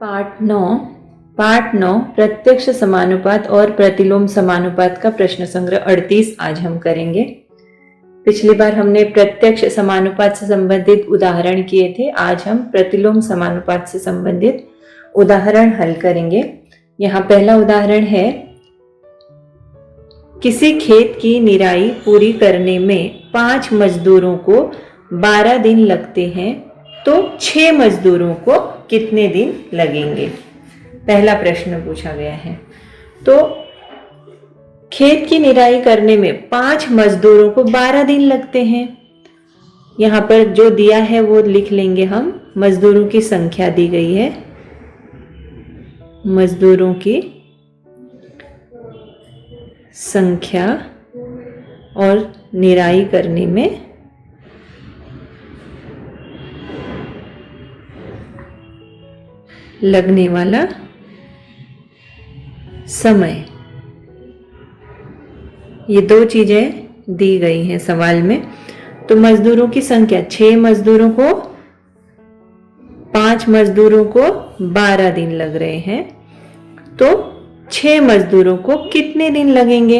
पाठ 9 प्रत्यक्ष समानुपात और प्रतिलोम समानुपात का प्रश्न संग्रह 38 आज हम करेंगे। पिछली बार हमने प्रत्यक्ष समानुपात से संबंधित उदाहरण किए थे। आज हम प्रतिलोम समानुपात से संबंधित उदाहरण हल करेंगे। यहाँ पहला उदाहरण है, किसी खेत की निराई पूरी करने में 5 मजदूरों को 12 दिन लगते हैं तो 6 मजदूरों को कितने दिन लगेंगे। पहला प्रश्न पूछा गया है। तो खेत की निराई करने में 5 मजदूरों को 12 दिन लगते हैं। यहाँ पर जो दिया है वो लिख लेंगे हम। मजदूरों की संख्या दी गई है, मजदूरों की संख्या और निराई करने में लगने वाला समय, ये दो चीजें दी गई हैं सवाल में। तो मजदूरों की संख्या 6 मजदूरों को 5 मजदूरों को 12 दिन लग रहे हैं, तो 6 मजदूरों को कितने दिन लगेंगे।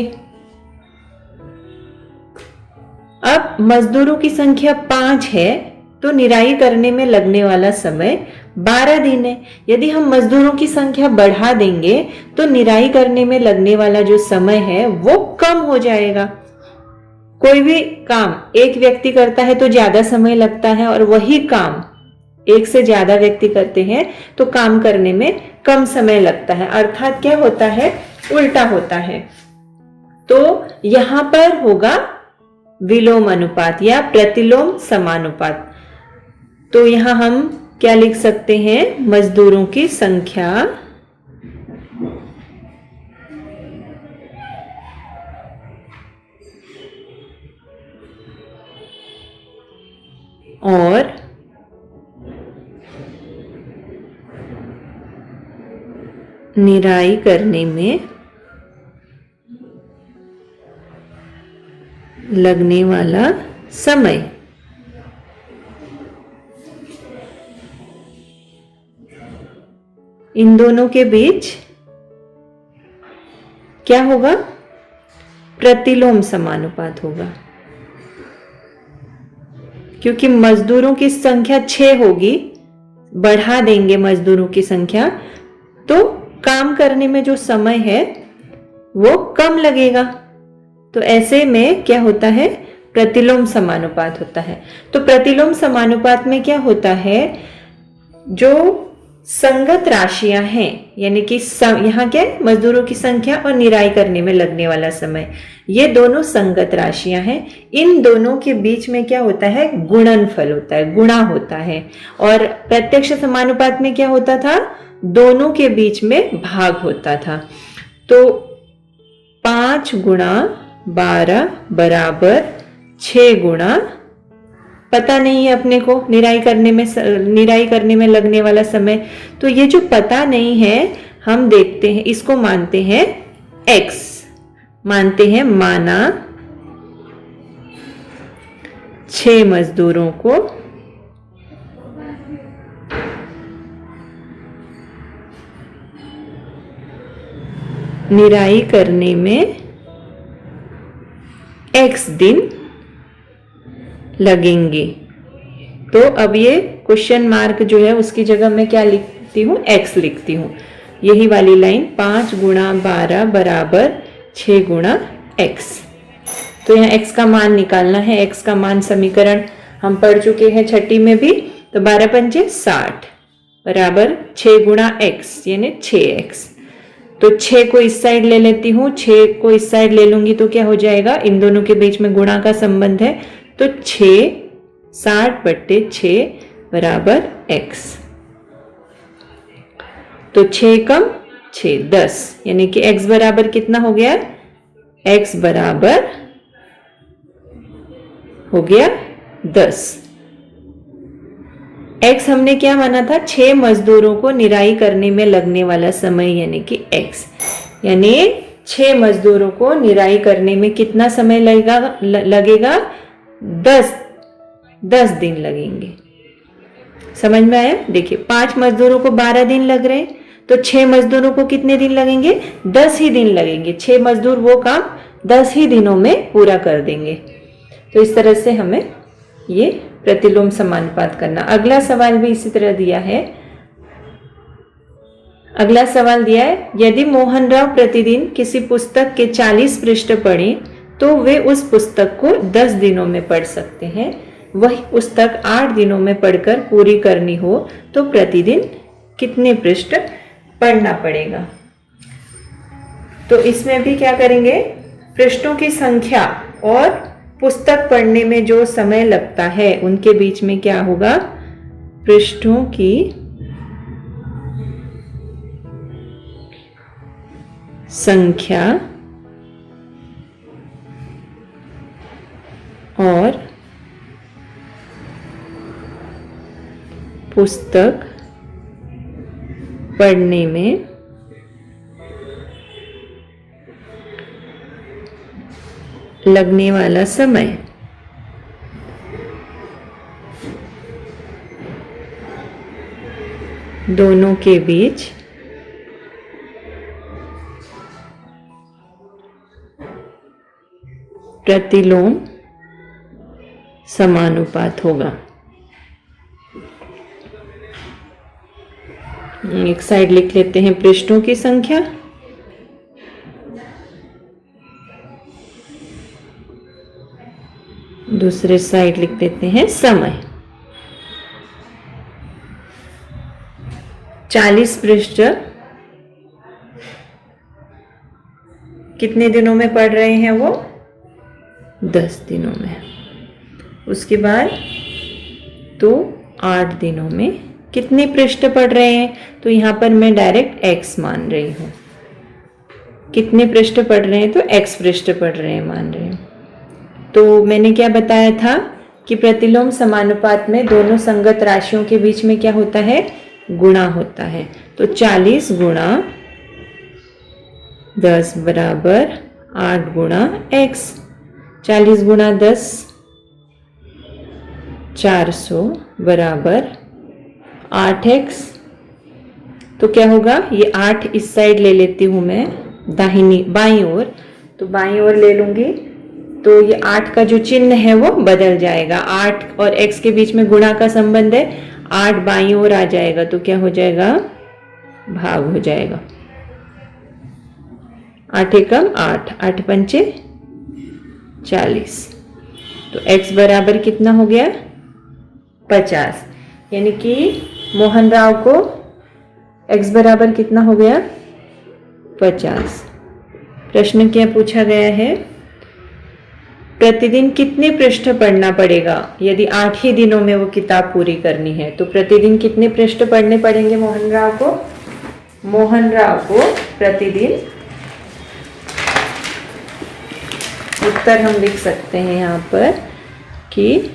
अब मजदूरों की संख्या 5 है तो निराई करने में लगने वाला समय 12 दिन है। यदि हम मजदूरों की संख्या बढ़ा देंगे तो निराई करने में लगने वाला जो समय है वो कम हो जाएगा। कोई भी काम एक व्यक्ति करता है तो ज्यादा समय लगता है, और वही काम एक से ज्यादा व्यक्ति करते हैं तो काम करने में कम समय लगता है। अर्थात क्या होता है, उल्टा होता है। तो यहां पर होगा विलोम अनुपात या प्रतिलोम समानुपात। तो यहां हम क्या लिख सकते हैं, मजदूरों की संख्या और निराई करने में लगने वाला समय। इन दोनों के बीच क्या होगा, प्रतिलोम समानुपात होगा। क्योंकि मजदूरों की संख्या 6 होगी, बढ़ा देंगे मजदूरों की संख्या तो काम करने में जो समय है वो कम लगेगा। तो ऐसे में क्या होता है, प्रतिलोम समानुपात होता है। तो प्रतिलोम समानुपात में क्या होता है, जो संगत राशियां हैं, यानी कि यहाँ क्या है, मजदूरों की संख्या और निराई करने में लगने वाला समय, ये दोनों संगत राशियां हैं। इन दोनों के बीच में क्या होता है, गुणनफल होता है, गुणा होता है। और प्रत्यक्ष समानुपात में क्या होता था, दोनों के बीच में भाग होता था। तो 5 गुणा 12 बराबर 6 गुणा, पता नहीं है अपने को निराई करने में लगने वाला समय। तो ये जो पता नहीं है हम देखते हैं, इसको मानते हैं x, मानते हैं माना 6 मजदूरों को निराई करने में x दिन लगेंगे। तो अब ये क्वेश्चन मार्क जो है उसकी जगह मैं क्या लिखती हूँ, x लिखती हूँ। यही वाली लाइन 5 गुणा 12 बराबर 6 गुणा x। तो यहाँ x का मान निकालना है। x का मान समीकरण हम पढ़ चुके हैं छठी में भी। तो 12 पंजे 60 बराबर 6 गुणा x यानी 6x। तो 6 को इस साइड ले लेती हूँ, 6 को इस साइड ले लूंगी तो क्या हो जाएगा, इन दोनों के बीच में गुणा का संबंध है। तो 6 60/6 बराबर x। तो 6 कम 6 10, यानी कि x बराबर कितना हो गया, x बराबर हो गया 10। x हमने क्या माना था, 6 मजदूरों को निराई करने में लगने वाला समय यानी कि x, यानी 6 मजदूरों को निराई करने में कितना समय लगेगा 10 दिन लगेंगे। समझ में आया? देखिए 5 मजदूरों को 12 दिन लग रहे हैं, तो 6 मजदूरों को कितने दिन लगेंगे? 10 ही दिन लगेंगे। 6 मजदूर वो काम 10 ही दिनों में पूरा कर देंगे। तो इस तरह से हमें ये प्रतिलोम समानुपात करना। अगला सवाल भी इसी तरह दिया है। अगला सवाल दिया है, यदि मोहनराव प्रतिदिन किसी पुस्तक के 40 पृष्ठ पढ़ें तो वे उस पुस्तक को 10 दिनों में पढ़ सकते हैं। वही पुस्तक 8 दिनों में पढ़कर पूरी करनी हो तो प्रतिदिन कितने पृष्ठ पढ़ना पड़ेगा? तो इसमें भी क्या करेंगे? पृष्ठों की संख्या और पुस्तक पढ़ने में जो समय लगता है उनके बीच में क्या होगा? पृष्ठों की संख्या और पुस्तक पढ़ने में लगने वाला समय दोनों के बीच प्रतिलोम समानुपात होगा। एक साइड लिख लेते हैं पृष्ठों की संख्या, दूसरे साइड लिख देते हैं समय। 40 पृष्ठ कितने दिनों में पढ़ रहे हैं वो? 10 दिनों में। उसके बाद तो 8 दिनों में कितने पृष्ठ पढ़ रहे हैं? तो यहाँ पर मैं डायरेक्ट x मान रही हूँ। कितने पृष्ठ पढ़ रहे हैं? तो x पृष्ठ पढ़ रहे हैं मान रहे हैं। तो मैंने क्या बताया था कि प्रतिलोम समानुपात में दोनों संगत राशियों के बीच में क्या होता है? गुणा होता है। तो 40 गुणा 10 बराबर 8 गुणा x। 40 गुणा 10 400 बराबर 8x। तो क्या होगा? ये 8 इस साइड ले लेती हूँ मैं, दाहिनी बाईं ओर। तो बाईं ओर ले लूंगी तो ये 8 का जो चिन्ह है वो बदल जाएगा। 8 और x के बीच में गुणा का संबंध है, 8 बाईं ओर आ जाएगा तो क्या हो जाएगा? भाग हो जाएगा। 8 एकम 8, 8 पंचे 40। तो x बराबर कितना हो गया? 50। यानी कि मोहन राव को x बराबर कितना हो गया? 50। प्रश्न क्या पूछा गया है? प्रतिदिन कितने पृष्ठ पढ़ना पड़ेगा यदि 8 ही दिनों में वो किताब पूरी करनी है? तो प्रतिदिन कितने पृष्ठ पढ़ने पड़ेंगे मोहन राव को? मोहन राव को प्रतिदिन, उत्तर हम लिख सकते हैं यहाँ पर कि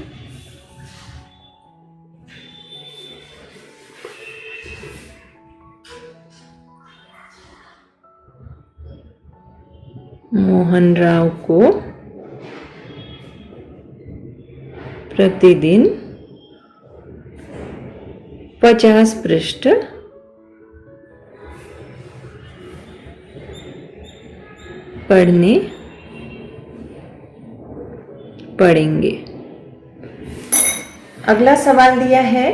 मोहन राव को प्रतिदिन 50 पृष्ठ पढ़ने पड़ेंगे। अगला सवाल दिया है,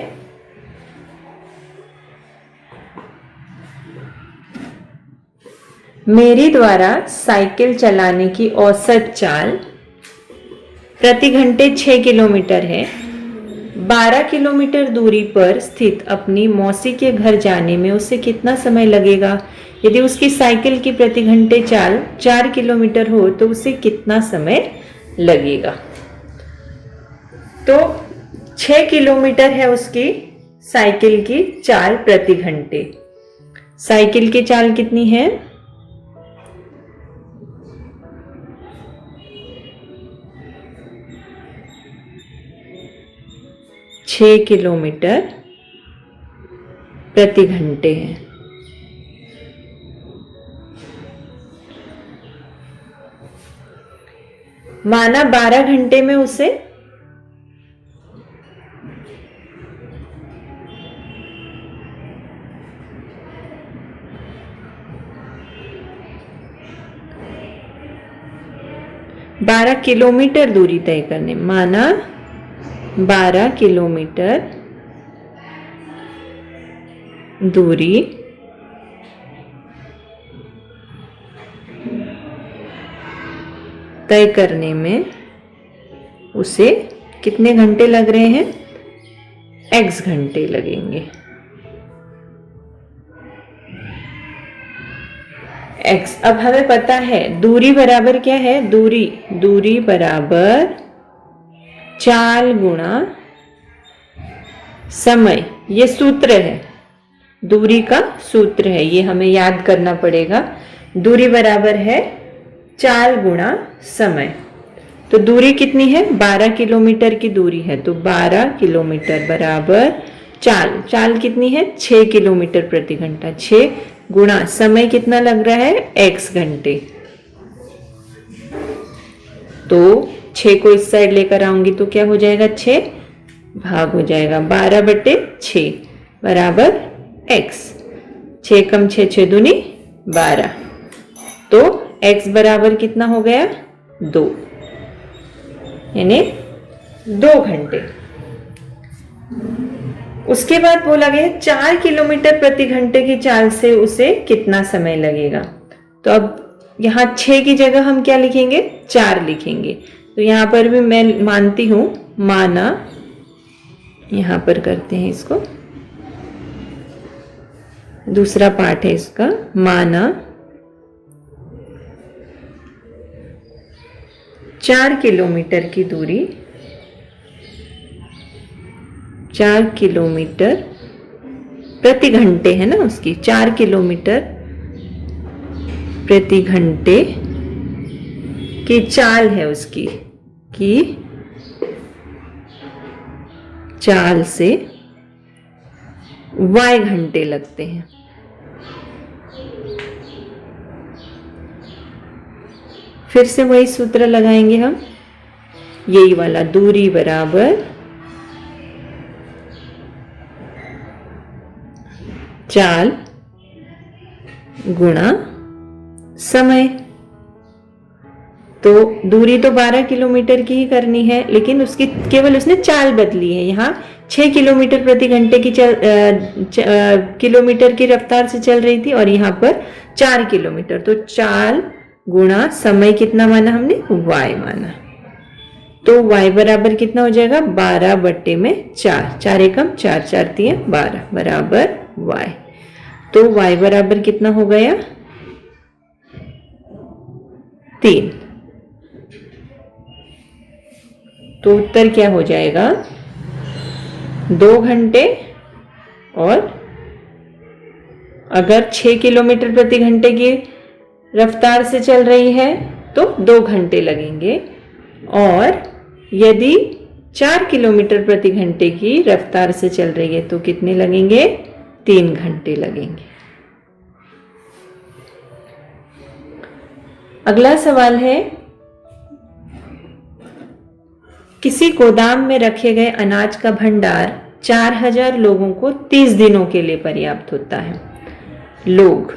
मेरी द्वारा साइकिल चलाने की औसत चाल प्रति घंटे 6 किलोमीटर है। 12 किलोमीटर दूरी पर स्थित अपनी मौसी के घर जाने में उसे कितना समय लगेगा? यदि उसकी साइकिल की प्रति घंटे चाल 4 किलोमीटर हो तो उसे कितना समय लगेगा? तो 6 किलोमीटर है उसकी साइकिल की चाल प्रति घंटे। साइकिल की चाल कितनी है? 6 किलोमीटर प्रति घंटे है। माना 12 घंटे में उसे 12 किलोमीटर दूरी तय करने, माना 12 किलोमीटर दूरी तय करने में उसे कितने घंटे लग रहे हैं? x घंटे लगेंगे। x, अब हमें पता है दूरी बराबर क्या है? दूरी बराबर चाल गुणा समय। ये सूत्र है, दूरी का सूत्र है, ये हमें याद करना पड़ेगा। दूरी बराबर है चाल गुणा समय। तो दूरी कितनी है? 12 किलोमीटर की दूरी है, तो 12 किलोमीटर बराबर चाल कितनी है? 6 किलोमीटर प्रति घंटा। 6 गुणा समय कितना लग रहा है? x घंटे। तो 6 को इस साइड लेकर आऊंगी तो क्या हो जाएगा? 6 भाग हो जाएगा 12/6 बराबर x। 6 कम 6, 6 दूनी 12। तो x बराबर कितना हो गया? 2, यानी 2 घंटे। उसके बाद बोला गया 4 किलोमीटर प्रति घंटे की चाल से उसे कितना समय लगेगा। तो अब यहाँ 6 की जगह हम क्या लिखेंगे? 4 लिखेंगे। तो यहाँ पर भी मैं मानती हूं, माना, यहाँ पर करते हैं इसको, दूसरा पार्ट है इसका, माना 4 किलोमीटर की दूरी, 4 किलोमीटर प्रति घंटे है ना उसकी, 4 किलोमीटर प्रति घंटे की चाल है उसकी, की चाल से y घंटे लगते हैं। फिर से वही सूत्र लगाएंगे हम, यही वाला, दूरी बराबर चाल गुणा समय। तो दूरी तो 12 किलोमीटर की ही करनी है, लेकिन उसकी केवल उसने चाल बदली है। यहाँ 6 किलोमीटर प्रति घंटे की किलोमीटर की रफ्तार से चल रही थी और यहाँ पर 4 किलोमीटर। तो चाल गुणा समय कितना माना हमने? y माना। तो y बराबर कितना हो जाएगा? 12/4। 4 एकम 4, 4 तिया 12 बराबर y। तो y बराबर कितना हो गया? 3। तो उत्तर क्या हो जाएगा? 2 घंटे, और अगर 6 किलोमीटर प्रति घंटे की रफ्तार से चल रही है तो 2 घंटे लगेंगे, और यदि 4 किलोमीटर प्रति घंटे की रफ्तार से चल रही है तो कितने लगेंगे? 3 घंटे लगेंगे। अगला सवाल है, किसी गोदाम में रखे गए अनाज का भंडार 4000 लोगों को 30 दिनों के लिए पर्याप्त होता है। लोग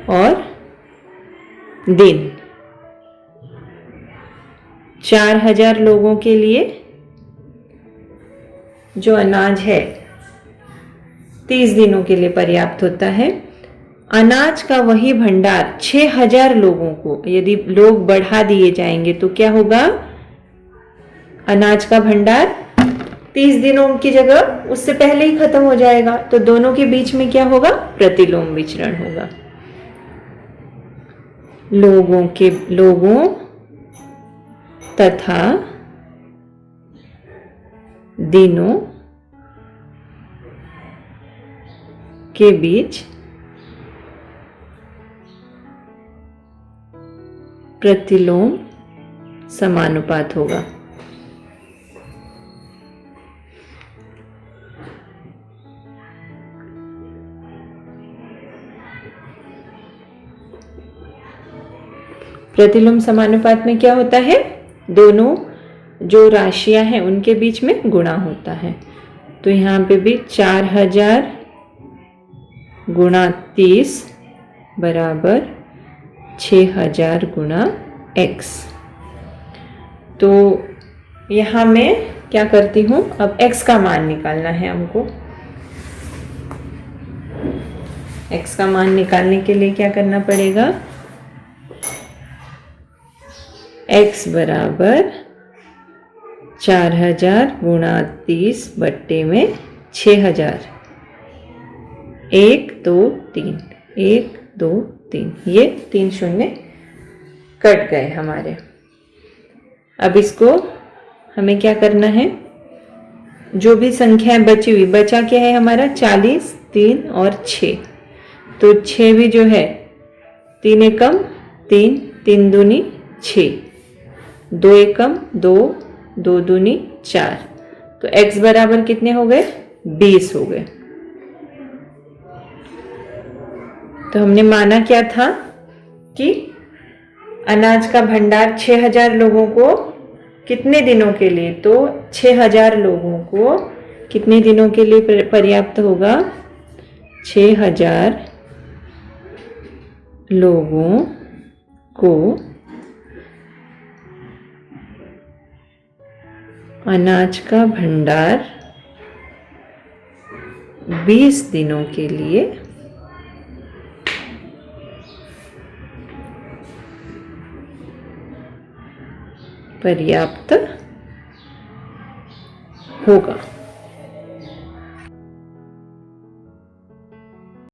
और दिन, 4000 लोगों के लिए जो अनाज है 30 दिनों के लिए पर्याप्त होता है। अनाज का वही भंडार 6000 लोगों को, यदि लोग बढ़ा दिए जाएंगे तो क्या होगा? अनाज का भंडार 30 दिनों की जगह उससे पहले ही खत्म हो जाएगा। तो दोनों के बीच में क्या होगा? प्रतिलोम विचरण होगा। लोगों तथा दिनों के बीच प्रतिलोम समानुपात होगा। प्रतिलोम समानुपात में क्या होता है? दोनों जो राशियां हैं उनके बीच में गुणा होता है। तो यहाँ पे भी 4000 गुणा 30 बराबर 6000 गुणा x। तो यहाँ मैं क्या करती हूँ, अब x का मान निकालना है हमको। x का मान निकालने के लिए क्या करना पड़ेगा, x बराबर 4000 गुणा 30 बट्टे में 6000, 1 2 3, 1 2 3, ये 3 शून्य कट गए हमारे। अब इसको हमें क्या करना है, जो भी संख्याएं बची हुई, बचा क्या है हमारा 40, 3 और 6, तो 6 भी जो है 3 एकम 3, 3 दूनी 6, 2 एकम 2, 2 दूनी 4, तो x बराबर कितने हो गए, 20 हो गए। तो हमने माना क्या था कि अनाज का भंडार 6000 लोगों को कितने दिनों के लिए, तो 6000 लोगों को कितने दिनों के लिए पर्याप्त होगा, 6000 लोगों को अनाज का भंडार 20 दिनों के लिए पर्याप्त होगा।